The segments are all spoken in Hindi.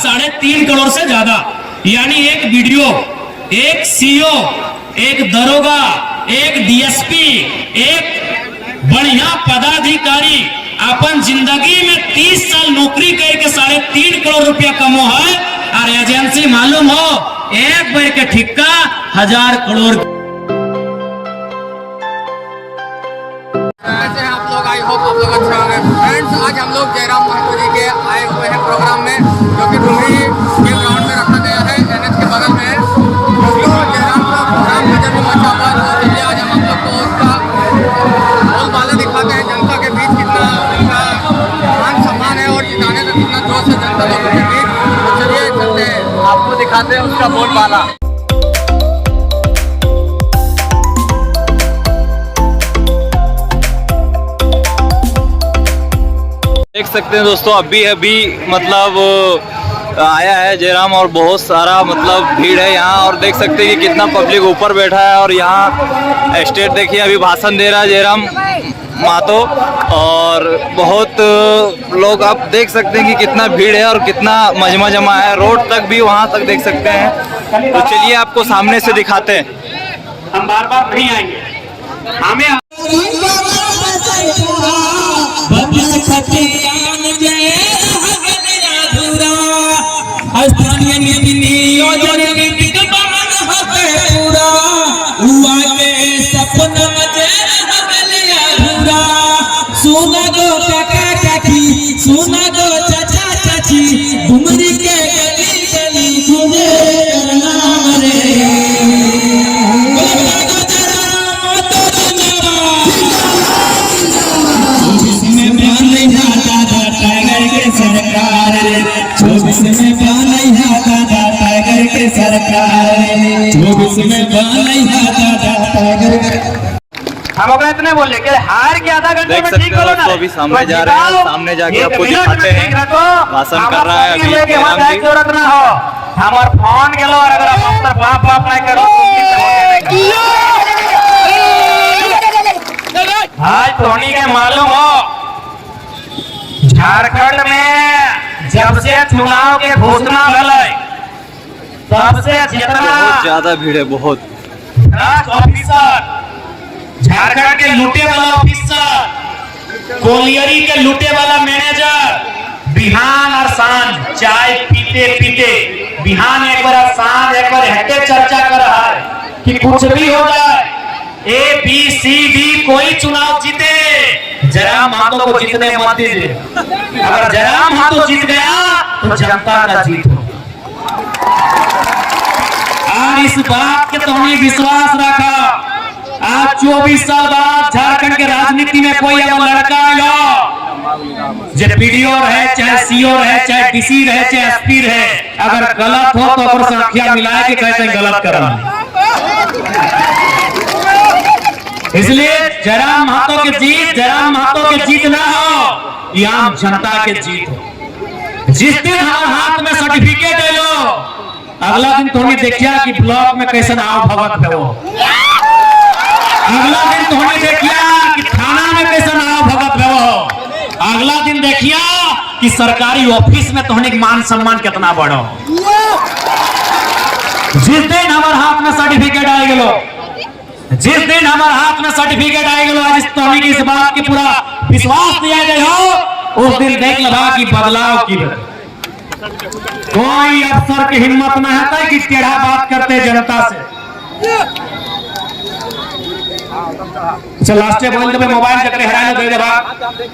3.5 करोड़ से ज्यादा। यानी एक वीडियो, एक सीओ, एक दरोगा, एक डीएसपी, एक बढ़िया पदाधिकारी अपन जिंदगी में 30 साल नौकरी करके 3.5 करोड़ रुपया कमो है। और एजेंसी मालूम हो एक बार के ठिक्का 1000 करोड़। कैसे हैं आप लोग? आई होप आप लोग अच्छे होंगे। फ्रेंड्स, आज हम लोग जयराम महतो जी के आए हुए हैं प्रोग्राम में, जो कि डुमरी के ग्राउंड में रखा गया है, एनएच के बगल में है। जयराम का प्रोग्राम का जब मचा हुआ तो इसलिए आज हम लोग को उसका बोलबाला दिखाते हैं। जनता के बीच कितना उनका मान सम्मान है और जिताने का कितना जोश है जनता लोगों के बीच। तो चलिए चलते हैं, आपको दिखाते हैं उसका बोलबाला। देख सकते हैं दोस्तों, अभी मतलब आया है जयराम और बहुत सारा मतलब भीड़ है यहाँ। और देख सकते हैं कि कितना पब्लिक ऊपर बैठा है। और यहाँ स्टेट देखिए, अभी भाषण दे रहा है जयराम महतो और बहुत लोग आप देख सकते हैं कि कितना भीड़ है और कितना मजमा जमा है। रोड तक भी वहाँ तक देख सकते हैं। तो चलिए आपको सामने से दिखाते हैं। हम बार नहीं आएंगे, हमें सुना गो काका काकी, सुना गो चाचा चाची, डुमरी के गली गली तुझे करना रे। टाइगर के सरकार, 24 में बनैया दादा टाइगर के सरकार, 24 में बनैया दादा टाइगर। हम अगर इतने बोले कि हार के आधा घंटे में ठीक बोलो ना। अभी सामने जा रहे हैं, सामने जाके आपको दिखाते हैं। भाषण कर रहा है अभी जरूरत ना हो, हमार फोन गेलो और अगर हम पर बाप नहीं करो आज धोनी के मालूम हो झारखंड में जब से चुनाव के घोषणा भले तब से जितना बहुत ज्यादा भीड़ है। बहुत ऑफिसर, झारखंड के लूटे वाला ऑफिसर, कोलियरी के लूटे वाला मैनेजर, बिहान और सांझ चाय पीते पीते बिहान एक बार सांझ एक बार हटे चर्चा कर रहा है कि कुछ भी हो जाए, ABCD कोई चुनाव जीते, जयराम महतो को जीतने मत दीजिए। अगर जयराम महतो जीत गया तो जनता का जीत हो। और इस बात के तो हमें विश्वास रखा, आज 24 साल बाद झारखंड के राजनीति में कोई अगर लड़का आएगा जो पीडीओ रहे, चाहे सीओ रहे, चाहे डीसी रहे, चाहे एसपी रहे, अगर गलत हो तो अगर संख्या मिला के कहते हैं गलत कर रहा है। इसलिए जयराम महतो की जीत, जयराम महतो की जीत ना हो, ये आम जनता के जीत हो। जिस दिन हमारे हाथ में सर्टिफिकेट है लो, अगला दिन तो देखिया कि ब्लॉक में कैसे आओ भगत है वो, अगला दिन तो देखिया कि थाना में कैसे आओ भगत है वो, अगला दिन देखिया कि सरकारी ऑफिस में तोहने मान सम्मान कितना बढ़ो। जिस दिन हमारे हाथ में सर्टिफिकेट आए गलो, जिस दिन हमारे हाथ में सर्टिफिकेट आए गलो, आज तोहने की इस बात की पूरा विश्वास दिया गया हो, उस दिन देख लगा कि बदलाव की कोई अफसर की हिम्मत न है कि टेढ़ा बात करते जनता से। अच्छा लास्ट बोल दे मोबाइल चक्कर हरा दे बा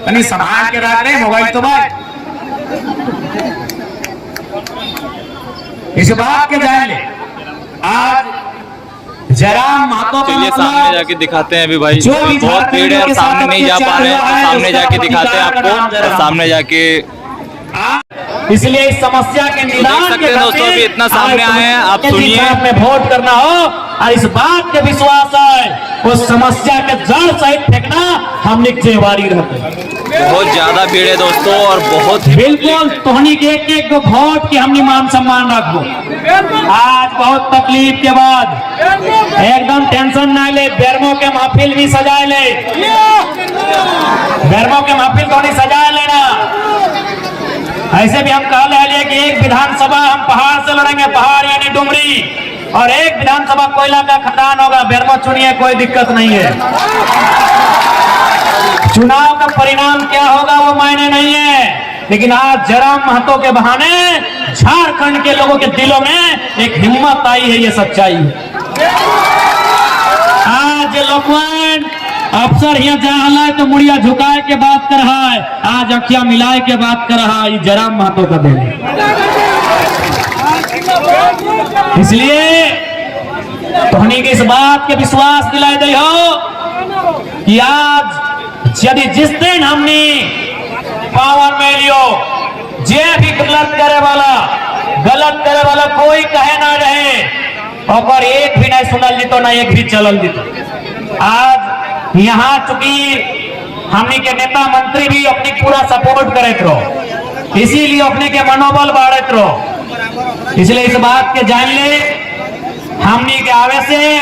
तनी संभाल के रख रहे मोबाइल तो भाई इस बात के जान ले। आज जयराम महतो चलिए सामने जाके दिखाते हैं अभी भाई, बहुत भीड़ है और सामने नहीं जा पा रहे हैं, तो सामने जाके दिखाते हैं आपको और सामने जाके। इसलिए इस समस्या के निदान देख सकते हैं दोस्तों, अभी इतना सामने आए हैं, आप सुनिए। में वोट करना हो और इस बात के विश्वास है उस समस्या के जड़ सहित फेंकना हमने जिम्मेवारी रहते। बहुत ज्यादा भीड़ है दोस्तों और बहुत बिल्कुल तोहनी के एक वोट की हमने मान सम्मान रखो। आज बहुत तकलीफ के बाद एकदम टेंशन ना ले, बेरमो के महफिल भी सजाए ले, बेरमो के महफिल थोड़ी सजाए लेना। ऐसे भी हम कह रहे कि एक विधानसभा हम पहाड़ से लड़ेंगे, पहाड़ यानी डुमरी, और एक विधानसभा कोयला का खदान होगा। बेरमो चुनिए, कोई दिक्कत नहीं है। चुनाव का परिणाम क्या होगा वो मायने नहीं है, लेकिन आज जयराम महतो के बहाने झारखंड के लोगों के दिलों में एक हिम्मत आई है, ये सच्चाई है। आज लोकवान अफसर यहाँ जा रहा है तो मुड़िया झुकाए के बात कर रहा है, आज अखिया मिलाए के बात कर रहा है, ये जयराम महतो का देन है। इसलिए तोहनी के इस बात के विश्वास दिलाए दे हो कि आज यदि जिस दिन हमने पावर में लियो, जे भी गलत करे वाला कोई कहे ना रहे, और एक भी नहीं सुनल जीतो ना एक भी चलल जीतो। आज यहाँ चूंकि हमने के नेता मंत्री भी अपनी पूरा सपोर्ट करते रहो, इसीलिए अपने के मनोबल बढ़ते रहो। इसलिए इस बात के जान ले, हमने के आवे से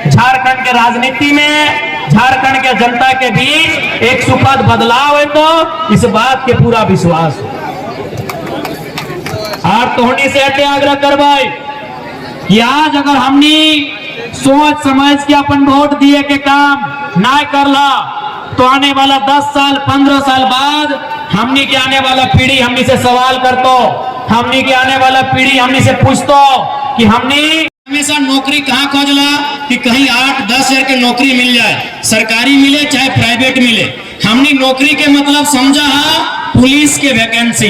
झारखंड के राजनीति में, झारखंड के जनता के बीच एक सुखद बदलाव है, तो इस बात के पूरा विश्वास हो। और तोहनी से अटे आग्रह कर भाई कि आज अगर हमने सोच समझ के अपन वोट दिए के काम ना करला, तो आने वाला 10 साल 15 साल बाद हमने के आने वाला पीढ़ी हमने से सवाल करतो, हमने के आने वाला पीढ़ी हमने से पूछतो कि हमने हमेशा नौकरी कहाँ खोजला कि कहीं 8-10 हजार की नौकरी मिल जाए, सरकारी मिले चाहे प्राइवेट मिले। हमने नौकरी के मतलब समझा है पुलिस के वैकेंसी,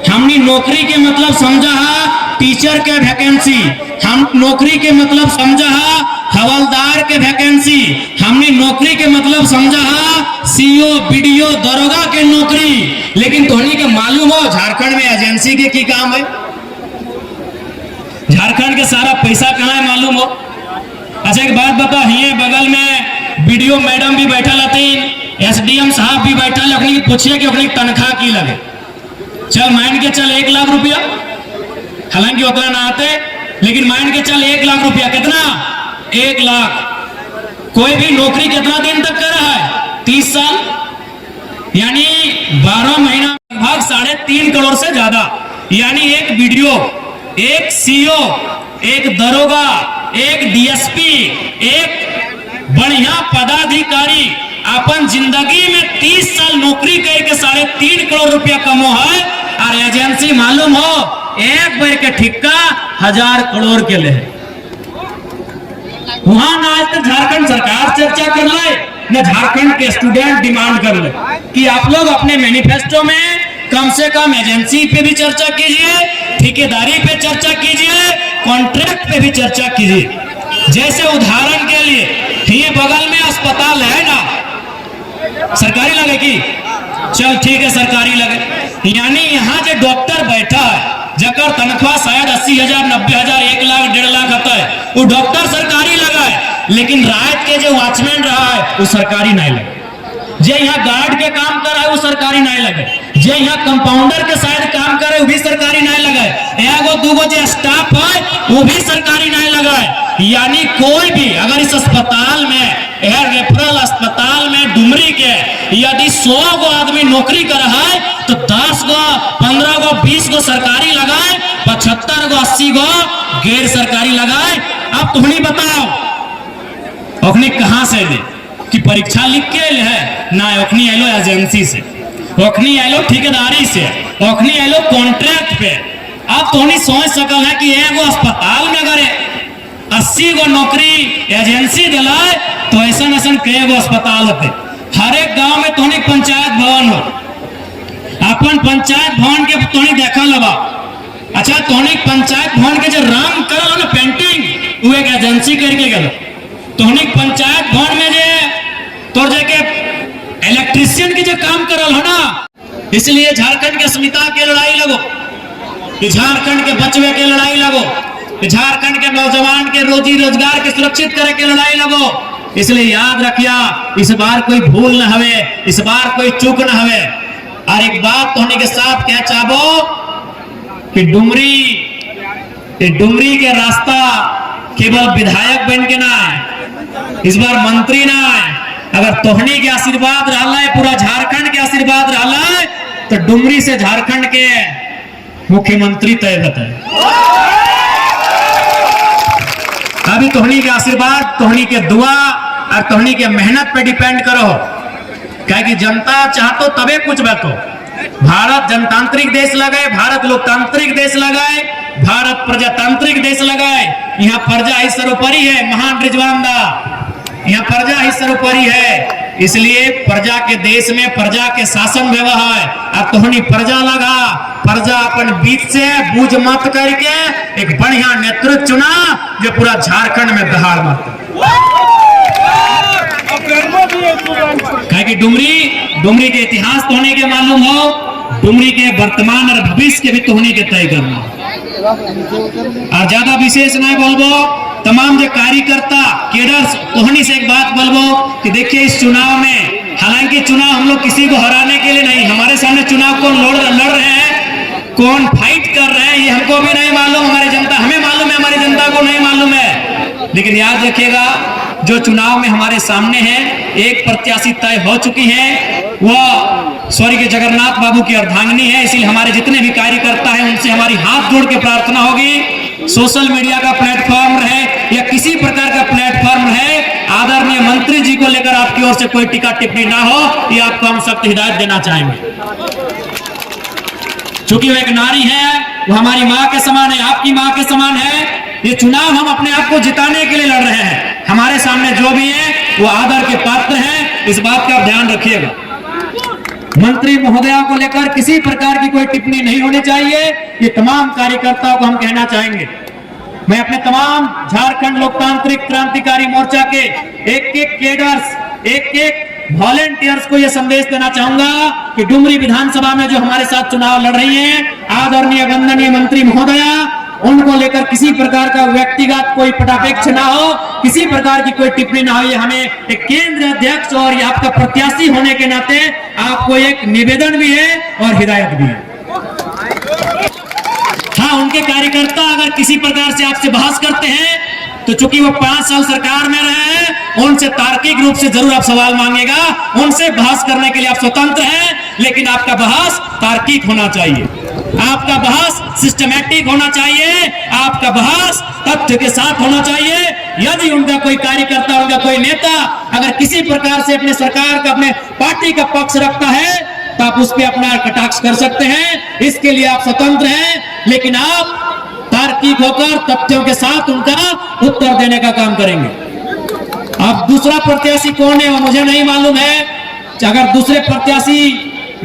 हमने नौकरी के मतलब समझा है टीचर के वैकेंसी, हम नौकरी के मतलब समझा है हवलदार के वैकेंसी, हमने नौकरी के मतलब समझा है सीओ बीडीओ दरोगा के नौकरी। लेकिन तोहनी के मालूम हो झारखंड में एजेंसी के की काम है? झारखंड के सारा पैसा कहाँ है मालूम हो? अच्छा एक बात बता, हिये बगल में बीडीओ मैडम भी बैठा लतीन, एसडीएम साहब भी बैठा, अपनी पूछिए कि अपनी तनख्वाह की लगे। चल मान के चल 1 लाख रुपया, हालांकि उतना ना आते, लेकिन मान के चल 1 लाख रुपया, कितना? 1 लाख। कोई भी नौकरी कितना दिन तक कर रहा है? 30 साल, यानी 12 महीना, लगभग 3.5 करोड़ से ज्यादा। यानी एक बीडीओ, एक सीओ, एक दरोगा, एक डीएसपी, एक बढ़िया पदाधिकारी अपन जिंदगी में 30 साल नौकरी करके 3.5 करोड़ रुपया कमो है। और एजेंसी मालूम हो एक बार के ठिक्का 1000 करोड़ के ले। वहां ना आज तक झारखंड सरकार चर्चा कर ले, न झारखंड के स्टूडेंट डिमांड कर ले कि आप लोग अपने मैनिफेस्टो में कम से कम एजेंसी पे भी चर्चा कीजिए, ठेकेदारी पे चर्चा कीजिए, कॉन्ट्रैक्ट पे भी चर्चा कीजिए। जैसे उदाहरण के लिए ये बगल में अस्पताल है ना, सरकारी लगेगी, चल ठीक है सरकारी लगे, यानी यहाँ जो डॉक्टर बैठा है जकर तनख्वाह शायद 80,000 90,000 1 लाख 1.5 लाख आता है, वो डॉक्टर सरकारी लगा है। लेकिन रात के जो वॉचमैन रहा है वो सरकारी नहीं लगे, जे यहाँ गार्ड के काम कर रहा है वो सरकारी नहीं लगे, जे यहाँ कंपाउंडर के शायद काम करे वो भी सरकारी नहीं लगे, एगो दूगो जो स्टाफ है वो भी सरकारी नहीं लगा है। यानी कोई भी अगर इस अस्पताल में, रेफरल अस्पताल में डुमरी के यदि 100 गो आदमी नौकरी कर रहा है तो 10 गो 15 गो 20 गो सरकारी लगाए, 75 गो 80 गो गैर सरकारी लगाए। अब तुम्हें बताओ ओखनी कहां से दे कि परीक्षा लिख के है ना, ओखनी आलो एजेंसी से, ओखनी आलो ठेकेदारी से, ओखनी आलो कॉन्ट्रैक्ट पे। अब तुम्हें सोच सकल है कि एगो अस्पताल में अगर 80 गो नौकरी एजेंसी दिलाए तो ऐसा कई गो अस्पताल होते। हर एक गांव में तोहनी पंचायत भवन हो, अपन पंचायत भवन के तोहनी देखा लबा। अच्छा तोहनी पंचायत भवन के जो रंग करल ना पेंटिंग, वो एक एजेंसी करके गल। तोहनी पंचायत भवन में जे तोर जे इलेक्ट्रिशियन के जो काम करल हो ना, इसलिए झारखंड के अस्मिता के लड़ाई लगो, झारखंड के बचवे के लड़ाई लगो, झारखंड के नौजवान के रोजी रोजगार के सुरक्षित करे के लड़ाई लगो। इसलिए याद रखिया, इस बार कोई भूल न हवे, इस बार कोई चूक न हवे। और एक बात तोहनी के साथ क्या चाहबो कि डुमरी के रास्ता केवल विधायक बन के ना है, इस बार मंत्री ना है। अगर तोहनी के आशीर्वाद रहा है, पूरा झारखंड के आशीर्वाद रहा है, तो डुमरी से झारखंड के मुख्यमंत्री तय रहता है। अभी तोहनी के आशीर्वाद, तोहनी के दुआ और तोहनी के मेहनत पे डिपेंड करो, क्या कि जनता चाहतो तबे कुछ बतो। भारत जनतांत्रिक देश लगाए, भारत लोकतांत्रिक देश लगाए, भारत प्रजातांत्रिक देश लगाए। यहाँ प्रजा ही सर्वोपरि है। महान रिजवान दा, यहाँ प्रजा ही सर्वोपरि है। इसलिए प्रजा के देश में प्रजा के शासन व्यवहार है। अब तोहनी प्रजा लगा, प्रजा अपन बीच से बूझ मत करके एक बढ़िया नेतृत्व चुना जो पूरा झारखंड में दहाड़ मत। डुमरी के इतिहास तो होने के मालूम हो, डुमरी के वर्तमान और भविष्य के भी तो होने के तय करना। और ज्यादा विशेष नहीं बोलबो, तमाम जो कार्यकर्ता केडर तोहनी से एक बात बोलबो कि देखिए इस चुनाव में, हालांकि चुनाव हम लोग किसी को हराने के लिए नहीं, हमारे सामने चुनाव कौन लड़ रहे हैं, कौन फाइट कर रहे हैं, ये हमको भी नहीं मालूम, हमारी जनता हमें मालूम है, हमारी जनता को नहीं मालूम है। लेकिन याद रखिएगा, जो चुनाव में हमारे सामने है, एक प्रत्याशी तय हो चुकी है, वह स्वर्गीय जगन्नाथ बाबू की अर्धांगिनी है। इसलिए हमारे जितने भी कार्यकर्ता हैं उनसे हमारी हाथ जोड़ के प्रार्थना होगी, सोशल मीडिया का प्लेटफॉर्म रहे या किसी प्रकार का प्लेटफॉर्म रहे, आदरणीय मंत्री जी को लेकर आपकी ओर से कोई टीका टिप्पणी ना हो, ये आपको हम सख्त हिदायत देना चाहेंगे। चूंकि वो एक नारी है, वो हमारी माँ के समान है, आपकी माँ के समान है। ये चुनाव हम अपने आप को जिताने के लिए लड़ रहे हैं। हमारे सामने जो भी है वो आदर के पात्र हैं, इस बात का ध्यान रखिएगा। मंत्री महोदया को लेकर किसी प्रकार की कोई टिप्पणी नहीं होनी चाहिए, ये तमाम कार्यकर्ताओं को हम कहना चाहेंगे। मैं अपने तमाम झारखंड लोकतांत्रिक क्रांतिकारी मोर्चा के एक केडर्स, एक वॉलेंटियर्स को यह संदेश देना चाहूंगा कि डुमरी विधानसभा में जो हमारे साथ चुनाव लड़ रही हैं, आदरणीय वंदनीय मंत्री महोदया, उनको लेकर किसी प्रकार का व्यक्तिगत कोई पटापेक्ष ना हो, किसी प्रकार की कोई टिप्पणी ना हो। ये हमें एक केंद्र अध्यक्ष और ये आपका प्रत्याशी होने के नाते आपको एक निवेदन भी है और हिदायत भी है। हाँ, उनके कार्यकर्ता अगर किसी प्रकार से आपसे बहस करते हैं तो चूंकि वो 5 साल सरकार में रहे हैं, उनसे तार्किक रूप से जरूर आप सवाल मांगेगा, उनसे बहस करने के लिए आप स्वतंत्र हैं, लेकिन आपका बहस तार्किक होना चाहिए, आपका बहस सिस्टमैटिक होना चाहिए, आपका बहस तथ्य के साथ होना चाहिए। यदि उनका कोई कार्यकर्ता, उनका कोई नेता अगर किसी प्रकार से अपने सरकार का, अपने पार्टी का पक्ष रखता है तो आप उस पर अपना कटाक्ष कर सकते हैं, इसके लिए आप स्वतंत्र हैं, लेकिन आप तार्किक होकर तथ्यों के साथ उनका उत्तर देने का काम करेंगे। अब दूसरा प्रत्याशी कौन है वो मुझे नहीं मालूम है। अगर दूसरे प्रत्याशी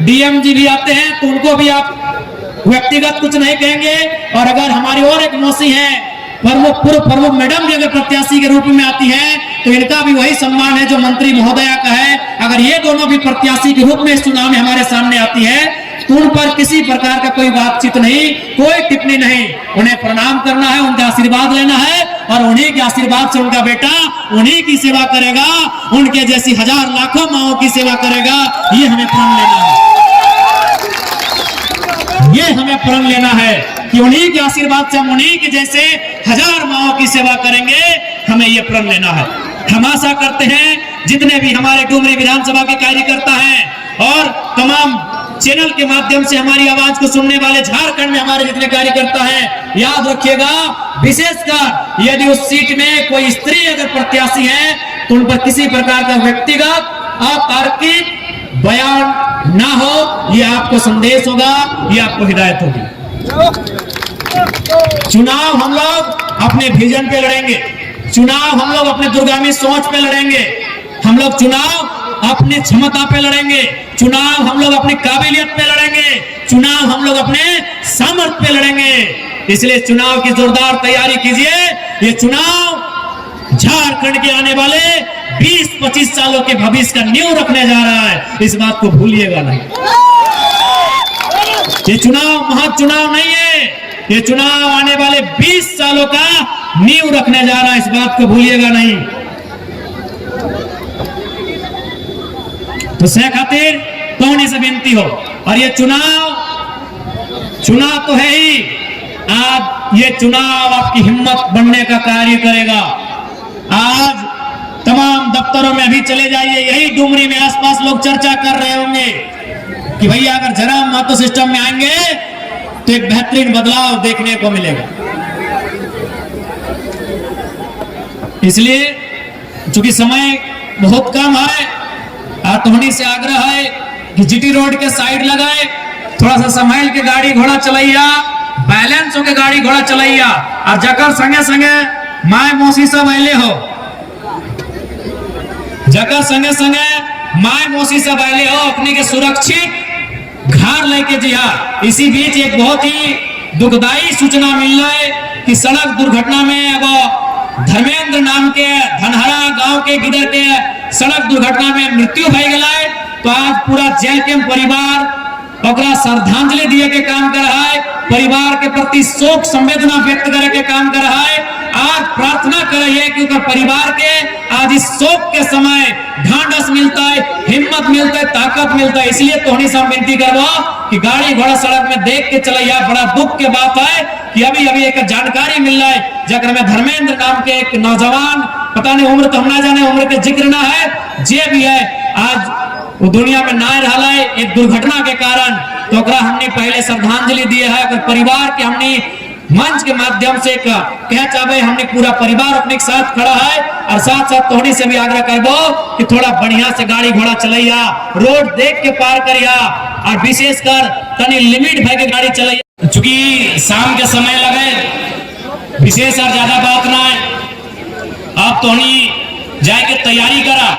डीएम जी भी आते हैं तो उनको भी आप व्यक्तिगत कुछ नहीं कहेंगे, और अगर हमारी और एक मौसी है पूर्व प्रमुख मैडम भी अगर प्रत्याशी के रूप में आती है तो इनका भी वही सम्मान है जो मंत्री महोदया का है। अगर ये दोनों भी प्रत्याशी के रूप में इस चुनाव में हमारे सामने आती है तो उन पर किसी प्रकार का कोई बातचीत नहीं, कोई टिप्पणी नहीं, उन्हें प्रणाम करना है, उनका आशीर्वाद लेना है और उन्हीं के आशीर्वाद से उनका बेटा उन्हीं की सेवा करेगा, उनके जैसी हजार लाखों माओं की सेवा करेगा। ये हमें प्रण लेना है, ये हमें प्रण लेना है कि उन्हीं के आशीर्वाद से हम उन्हीं के जैसे हजार माओं की सेवा करेंगे, हमें ये प्रण लेना है। हम आशा करते हैं जितने भी हमारे डुमरी विधानसभा के कार्यकर्ता हैं और तमाम चैनल के माध्यम से हमारी आवाज को सुनने वाले झारखंड में हमारे जितने कार्यकर्ता हैं, याद रखिएगा, विशेषकर यदि उस सीट में कोई स्त्री अगर प्रत्याशी है तो उन पर किसी प्रकार का व्यक्तिगत अतार्किक बयान ना हो, ये आपको संदेश होगा, ये आपको हिदायत होगी। चुनाव हम लोग अपने विजन पे लड़ेंगे, चुनाव हम लोग अपने दूरगामी सोच पे लड़ेंगे, हम लोग चुनाव अपनी क्षमता पे लड़ेंगे, चुनाव हम लोग अपनी काबिलियत पे लड़ेंगे, चुनाव हम लोग अपने सामर्थ्य पे लड़ेंगे। इसलिए चुनाव की जोरदार तैयारी कीजिए। ये चुनाव झारखंड के आने वाले 20-25 सालों के भविष्य का नींव रखने जा रहा है, इस बात को भूलिएगा नहीं। ये चुनाव महाचुनाव नहीं है, ये चुनाव आने वाले 20 सालों का नींव रखने जा रहा है, इस बात को भूलिएगा नहीं। तो से खातिर कौन से बेनती हो, और ये चुनाव तो है ही, आज ये चुनाव आपकी हिम्मत बढ़ने का कार्य करेगा। आज तमाम दफ्तरों में अभी चले जाइए, यही डुमरी में आसपास लोग चर्चा कर रहे होंगे कि भैया अगर जराम महतो सिस्टम में आएंगे तो एक बेहतरीन बदलाव देखने को मिलेगा। इसलिए चूंकि समय बहुत कम है, तोहनी से आग्रह है कि जीटी रोड के साइड लगाए, थोड़ा सा संभाल के गाड़ी घोड़ा चलैया, बैलेंस होके गाड़ी घोड़ा चलैया, और जकर संगे संगे माय मौसी सब अले हो, जकर संगे संगे माय मौसी सब अले हो, अपने के सुरक्षित घर लेके जिया। इसी बीच एक बहुत ही दुखदायी सूचना मिल रहा है कि सड़क दुर्घटना में अब धर्मेंद्र नाम के धनहरा गांव के गिदर के सड़क दुर्घटना में मृत्यु भई गया है। तो आज पूरा जेल के परिवार ओकरा श्रद्धांजलि दिए के काम कर रहा है, परिवार के प्रति शोक संवेदना व्यक्त करे के काम कर रहा है। आज प्रार्थना कर रही है कि परिवार के आज इस शोक के समय ढांढस मिलता है, हिम्मत मिलता है, ताकत मिलता है। इसलिए तोहनी से हम विनती करवा कि गाड़ी घोड़ा सड़क में देख के चलैया। बड़ा दुख के बात है कि अभी अभी एक जानकारी मिल रहा है जकर में धर्मेंद्र नाम के एक नौजवान, पता नहीं उम्र तो हम ना जाने, उम्र के जिक्र ना है, जे भी है आज वो दुनिया में ना रहा है एक दुर्घटना के कारण। तो ओकरा हमने पहले श्रद्धांजलि दिए है, अगर परिवार के हमने मंच के माध्यम से कह चाहे हमने पूरा परिवार अपने साथ खड़ा है। और साथ साथ तोहनी से भी आग्रह करबो कि थोड़ा बढ़िया से गाड़ी घोड़ा चलैया, रोड देख के पार करिया, और विशेषकर तनी लिमिट भर के गाड़ी चलैया। चूंकि शाम के समय लगे, विशेष और ज्यादा बात ना है, अब तोहनी जाए के तैयारी करा।